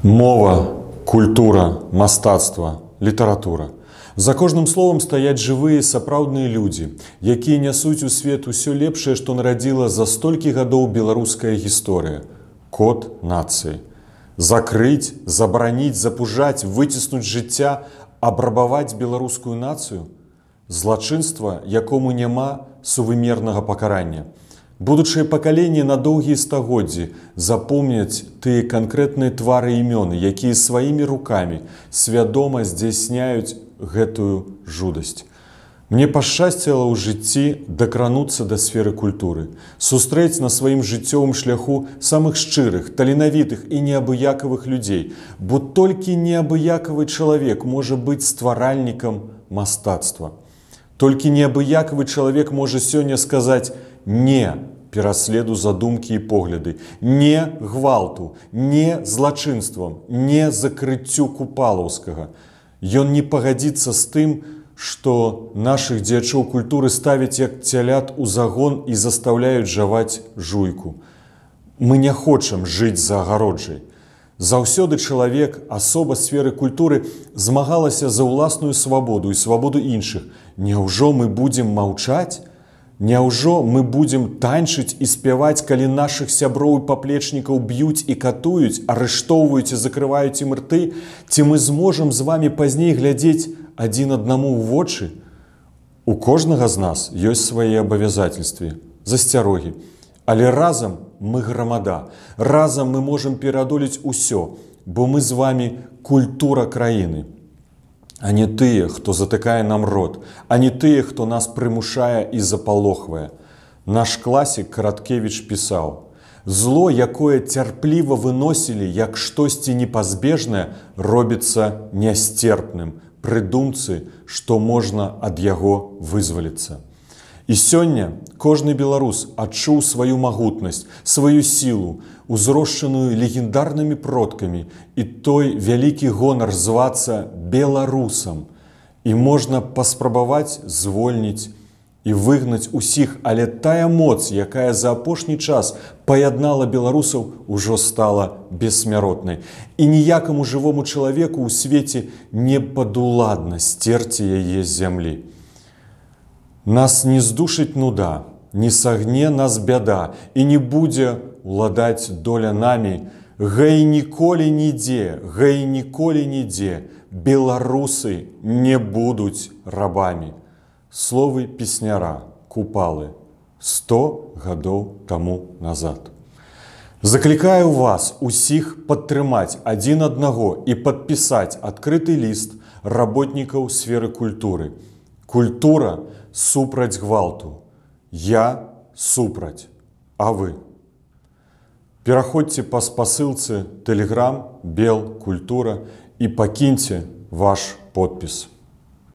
Мова, культура, мастацтва, літаратура. За кожным словам стаяць жывыя сапраўдныя людзі, якія нясуць у свет усё лепшае, што нарадзіла за столькі гадоў беларуская гісторыя. Код нацыі. Закрыць, забараніць, запужаць, выціснуць жыцця, абрабаваць беларускую нацыю? Злачынства, якому няма сувымернага пакарання. Будучыя пакаленні на доўгія стагоддзі запомняць тыя канкрэтныя твары і імёны, якія сваімі рукамі свядома здзяйсняюць гэтую жудасць. Мне пашчасціла ў жыцці дакрануцца да сферы культуры, сустрэць на сваім жыццёвым шляху самых шчырых, таленавітых і неабыякавых людзей, бо толькі неабыякавы чалавек можа быць стваральнікам мастацтва. Толькі неабыякавы чалавек можа сёння сказаць «не» пераследу задумкі і погляды, «не» гвалту, «не» злачынствам, «не» закрыццю купалаўскага. Ён не пагадзіцца з тым, што нашых дзеячоў культуры ставяць як цялят у загон і застаўляюць жаваць жуйку. Мы не хочам жыць за агароджай. Заўсёды чалавек, асоба сферы культуры, змагалася за ўласную свабоду і свабоду іншых. Няўжо мы будзем маўчаць? Няўжо мы будзем танчыць і спяваць, калі нашых сяброў і паплечнікаў б'юць і катуюць, арыштоўваюць і закрываюць ім рты? Ці мы зможам з вамі пазней глядзець адзін аднаму ў вочы? У кожнага з нас ёсць свае абавязательствы, засцярогі. Але разам мы грамада, разам мы можам пераадолець усё, бо мы з вамі культура краіны. А не тыя, хто затыкае нам рот, а не тыя, хто нас прымушае і запалохвае. Наш класік Караткевіч пісаў: «Зло, якое цярпліва выносілі, як штосьці непазбежнае, робіцца нясцерпным пры думцы, што можна ад яго вызваліцца». І сёння кожны беларус адчуў сваю магутнасць, сваю сілу, узрошчаную легендарнымі продкамі, і той вялікі гонар звацца беларусам. І можна паспрабаваць звольніць і выгнаць усіх, але тая моц, якая за апошні час паяднала беларусаў, ужо стала бессмяротнай. І ніякаму жывому чалавеку ў свеце не падуладна сцерці яе з зямлі. Нас не здушыць нуда, не сагне нас бяда, і не будзе уладаць доля намі. Гэй, ніколі нідзе, гэй, ніколі нідзе, беларусы не будуць рабамі. Словы песняра Купалы 100 гадоў таму назад. Заклікаю вас усіх падтрымаць адзін аднаго і падпісаць адкрыты ліст работнікаў сферы культуры. Культура супраць гвалту. Я супраць. А вы? Пераходзьце па спасылцы Telegram, Бел, Культура і пакіньце ваш подпіс.